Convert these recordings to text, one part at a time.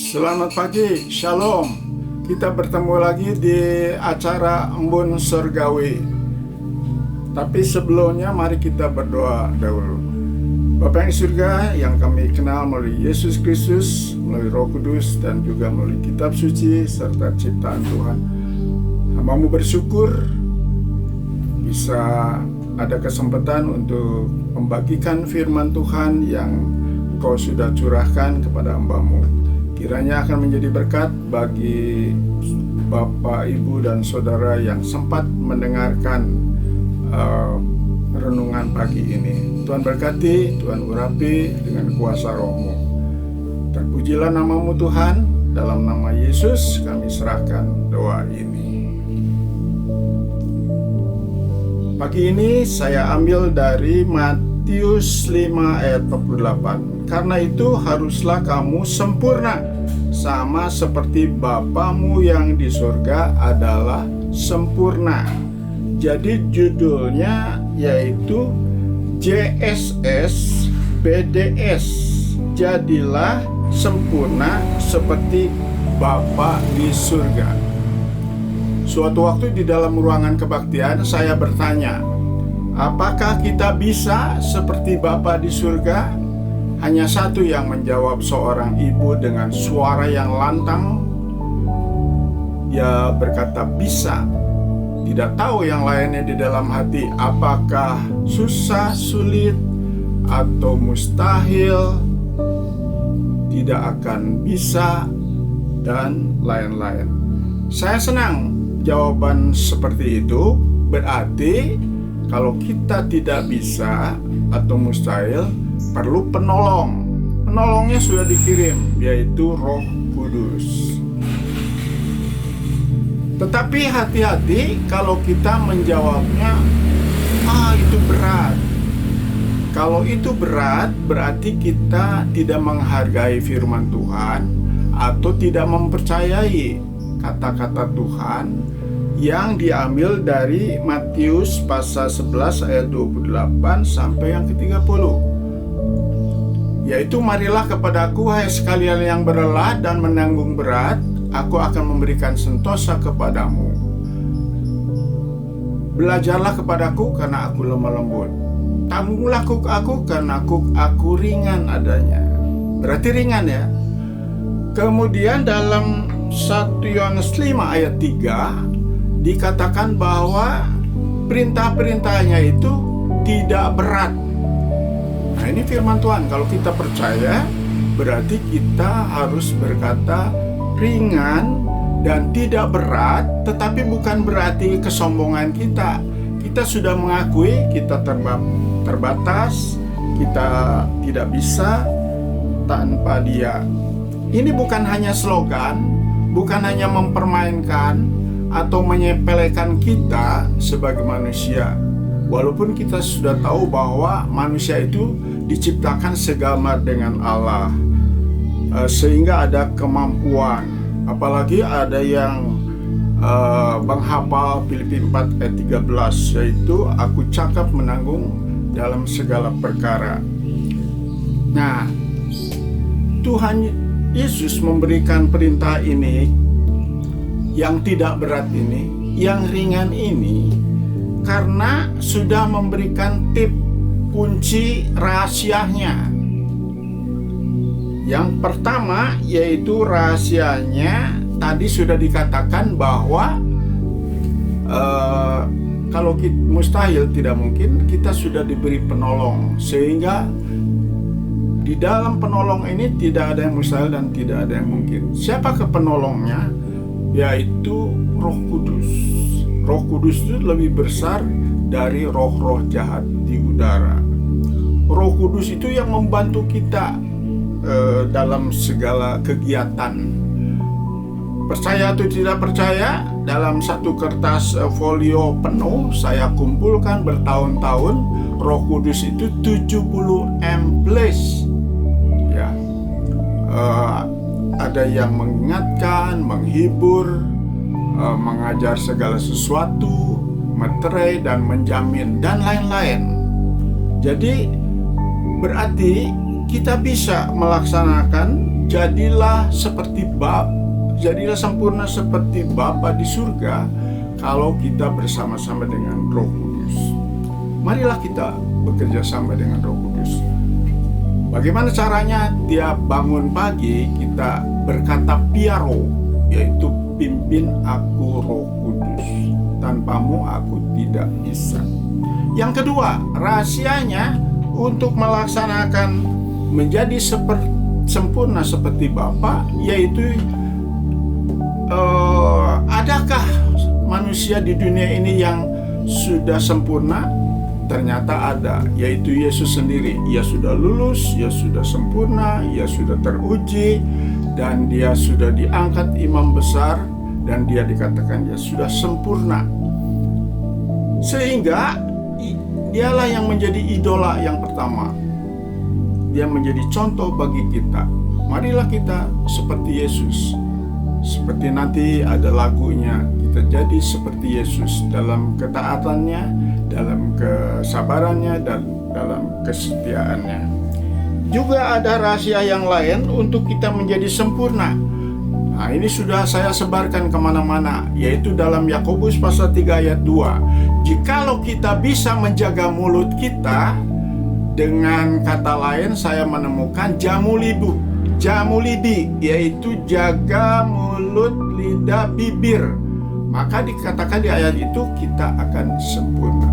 Selamat pagi, Shalom. Kita bertemu lagi di acara Embun Surgawi. Tapi sebelumnya mari kita berdoa dahulu. Bapa yang di surga, yang kami kenal melalui Yesus Kristus, melalui Roh Kudus, dan juga melalui kitab suci serta ciptaan Tuhan. Hamba-Mu bersyukur bisa ada kesempatan untuk membagikan firman Tuhan yang Engkau sudah curahkan kepada hamba-Mu. Kiranya akan menjadi berkat bagi Bapak, Ibu, dan Saudara yang sempat mendengarkan renungan pagi ini. Tuhan berkati, Tuhan urapi dengan kuasa Roh-Mu. Terpujilah nama-Mu Tuhan, dalam nama Yesus kami serahkan doa ini. Pagi ini saya ambil dari Matius 5 ayat 48. Karena itu haruslah kamu sempurna, sama seperti Bapamu yang di surga adalah sempurna. Jadi judulnya yaitu JSS BDS. Jadilah sempurna seperti Bapa di surga. Suatu waktu di dalam ruangan kebaktian saya bertanya, apakah kita bisa seperti Bapa di surga? Hanya satu yang menjawab, seorang ibu dengan suara yang lantang. Dia berkata bisa. Tidak tahu yang lainnya di dalam hati, apakah susah, sulit, atau mustahil, tidak akan bisa, dan lain-lain. Saya senang jawaban seperti itu. Berarti kalau kita tidak bisa atau mustahil, perlu penolong. Penolongnya sudah dikirim, yaitu Roh Kudus. Tetapi hati-hati kalau kita menjawabnya, itu berat. Kalau itu berat, berarti kita tidak menghargai firman Tuhan atau tidak mempercayai kata-kata Tuhan yang diambil dari Matius pasal 11 ayat 28 sampai yang ke-30. Yaitu, marilah kepadaku hai sekalian yang berlelah dan menanggung berat, aku akan memberikan sentosa kepadamu. Belajarlah kepadaku karena aku lemah lembut. Tanggunglah aku karena aku ringan adanya. Berarti ringan ya. Kemudian dalam 1 Yohanes 5 ayat 3 dikatakan bahwa perintah-perintahnya itu tidak berat. Nah, ini firman Tuhan. Kalau kita percaya, berarti kita harus berkata ringan dan tidak berat, tetapi bukan berarti kesombongan kita. Kita sudah mengakui kita terbatas, kita tidak bisa tanpa Dia. Ini bukan hanya slogan, bukan hanya mempermainkan atau menyepelekan kita sebagai manusia. Walaupun kita sudah tahu bahwa manusia itu diciptakan segambar dengan Allah, sehingga ada kemampuan. Apalagi ada yang menghafal Filipi 4 ayat 13, yaitu aku cakap menanggung dalam segala perkara. Nah, Tuhan Yesus memberikan perintah ini yang tidak berat ini, yang ringan ini, karena sudah memberikan tip kunci rahasianya. Yang pertama yaitu rahasianya tadi sudah dikatakan bahwa kalau mustahil, tidak mungkin, kita sudah diberi penolong, sehingga di dalam penolong ini tidak ada yang mustahil dan tidak ada yang mungkin. Siapakah penolongnya? Yaitu Roh Kudus. Roh Kudus itu lebih besar dari roh-roh jahat di udara. Roh Kudus itu yang membantu kita dalam segala kegiatan. Percaya atau tidak percaya, dalam satu kertas folio penuh saya kumpulkan bertahun-tahun, Roh Kudus itu 70 amples. Ya, ada yang mengingatkan, menghibur, mengajar segala sesuatu, materai dan menjamin, dan lain-lain. Jadi berarti kita bisa melaksanakan jadilah sempurna seperti Bapa di surga kalau kita bersama-sama dengan Roh Kudus. Marilah kita bekerja sama dengan Roh Kudus. Bagaimana caranya? Tiap bangun pagi kita berkata piaro, yaitu pimpin aku Roh Kudus, tanpamu aku tidak bisa. Yang kedua, rahasianya untuk melaksanakan menjadi sempurna seperti Bapa, yaitu adakah manusia di dunia ini yang sudah sempurna? Ternyata ada, yaitu Yesus sendiri. Ia sudah lulus, ia sudah sempurna, ia sudah teruji, dan dia sudah diangkat imam besar, dan dia dikatakan dia sudah sempurna. Sehingga dialah yang menjadi idola yang pertama. Dia menjadi contoh bagi kita. Marilah kita seperti Yesus. Seperti nanti ada lagunya, kita jadi seperti Yesus dalam ketaatannya, dalam kesabarannya, dan dalam kesetiaannya. Juga ada rahasia yang lain untuk kita menjadi sempurna. Nah, ini sudah saya sebarkan kemana-mana, yaitu dalam Yakobus pasal 3 ayat 2. Jikalau kita bisa menjaga mulut kita, dengan kata lain saya menemukan jamu lidi, yaitu jaga mulut, lidah, bibir. Maka dikatakan di ayat itu kita akan sempurna.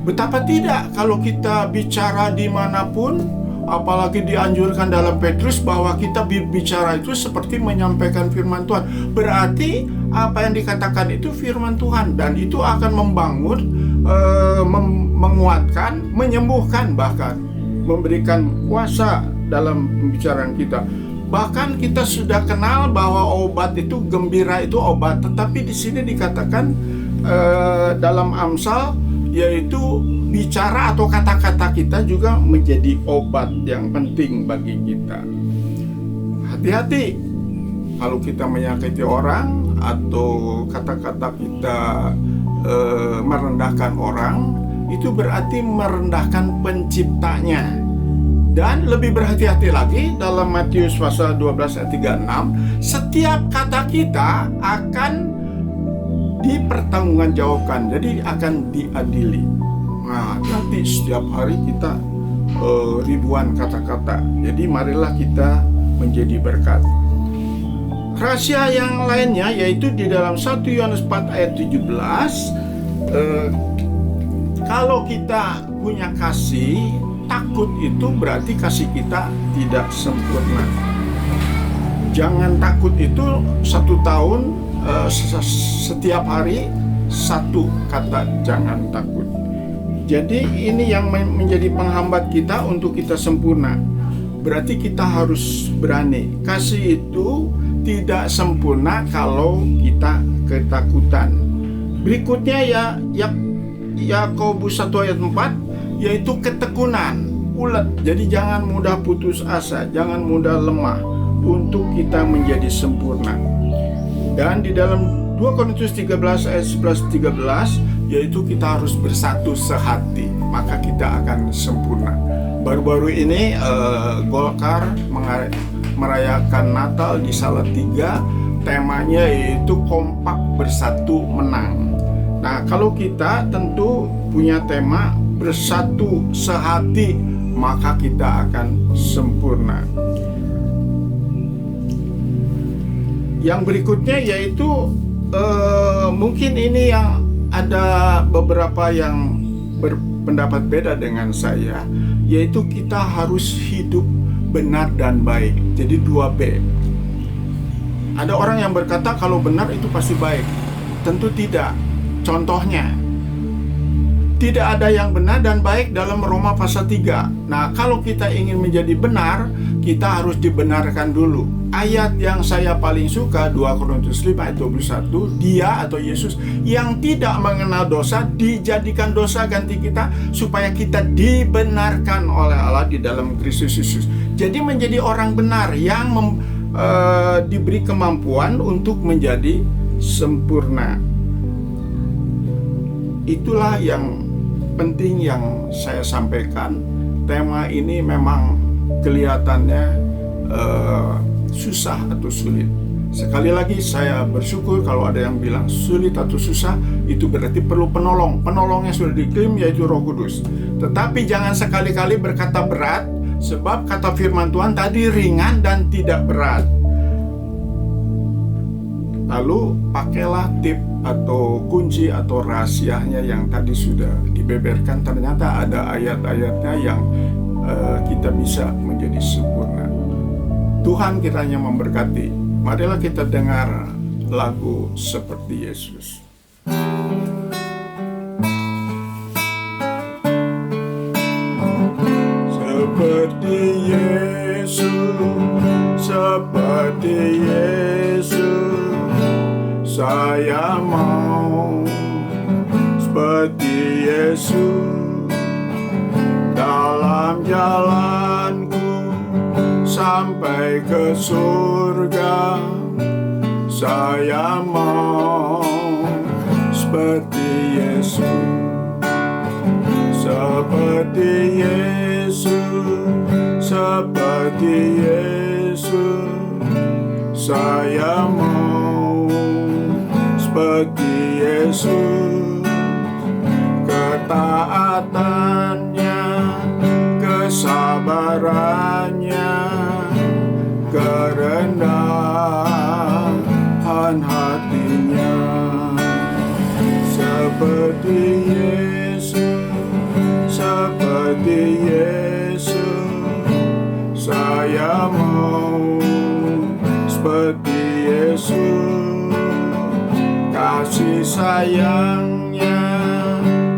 Betapa tidak kalau kita bicara dimanapun, apalagi dianjurkan dalam Petrus bahwa kita bicara itu seperti menyampaikan firman Tuhan. Berarti apa yang dikatakan itu firman Tuhan, dan itu akan membangun, menguatkan, menyembuhkan, bahkan memberikan kuasa dalam pembicaraan kita. Bahkan kita sudah kenal bahwa obat itu, gembira itu obat, tetapi di sini dikatakan dalam Amsal, yaitu bicara atau kata-kata kita juga menjadi obat yang penting bagi kita. Hati-hati kalau kita menyakiti orang atau kata-kata kita merendahkan orang, itu berarti merendahkan penciptanya. Dan lebih berhati-hati lagi dalam Matius pasal 12 ayat 36, setiap kata kita akan dipertanggungjawabkan, jadi akan diadili. Nah, nanti setiap hari kita ribuan kata-kata. Jadi marilah kita menjadi berkat. Rahasia yang lainnya yaitu di dalam 1 Yohanes 4 ayat 17. Kalau kita punya kasih, takut itu berarti kasih kita tidak sempurna. Jangan takut itu 1 tahun, setiap hari satu kata, jangan takut. Jadi ini yang menjadi penghambat kita untuk kita sempurna. Berarti kita harus berani. Kasih itu tidak sempurna kalau kita ketakutan. Berikutnya ya Yakobus 1 ayat 4, yaitu ketekunan, ulet. Jadi jangan mudah putus asa, jangan mudah lemah untuk kita menjadi sempurna. Dan di dalam 2 Korintus 13 ayat 11-13, yaitu kita harus bersatu sehati, maka kita akan sempurna. Baru-baru ini Golkar merayakan Natal di Salatiga, temanya yaitu kompak bersatu menang. Nah, kalau kita tentu punya tema bersatu sehati, maka kita akan sempurna. Yang berikutnya yaitu mungkin ini yang ada beberapa yang berpendapat beda dengan saya, yaitu kita harus hidup benar dan baik. Jadi 2B. Ada orang yang berkata kalau benar itu pasti baik. Tentu tidak. Contohnya, tidak ada yang benar dan baik dalam Roma pasal 3. Nah, kalau kita ingin menjadi benar, kita harus dibenarkan dulu. Ayat yang saya paling suka 2 Korintus 5 ayat 21, dia atau Yesus yang tidak mengenal dosa dijadikan dosa ganti kita supaya kita dibenarkan oleh Allah di dalam Kristus Yesus. Jadi menjadi orang benar yang diberi kemampuan untuk menjadi sempurna. Itulah yang penting yang saya sampaikan. Tema ini memang kelihatannya susah atau sulit. Sekali lagi saya bersyukur kalau ada yang bilang sulit atau susah, itu berarti perlu penolong. Penolongnya sudah dikirim, yaitu Roh Kudus. Tetapi jangan sekali-kali berkata berat, sebab kata firman Tuhan tadi ringan dan tidak berat. Lalu pakailah tip atau kunci atau rahasianya yang tadi sudah dibeberkan. Ternyata ada ayat-ayatnya yang kita bisa menjadi sempurna. Tuhan kiranya memberkati. Marilah kita dengar lagu Seperti Yesus. Seperti Yesus, seperti Yesus, saya mau seperti Yesus dalam jalanku sampai ke surga. Saya mau seperti Yesus, seperti Yesus, seperti Yesus. Saya mau seperti Yesus, ketaatannya, kesabarannya, kerendahan hatinya. Seperti Yesus, seperti Yesus, saya mau seperti Yesus. Kasih sayangnya,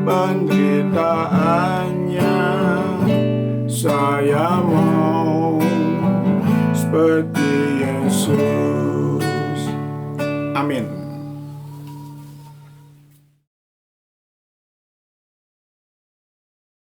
penderitaannya, saya mau seperti Yesus. Amin.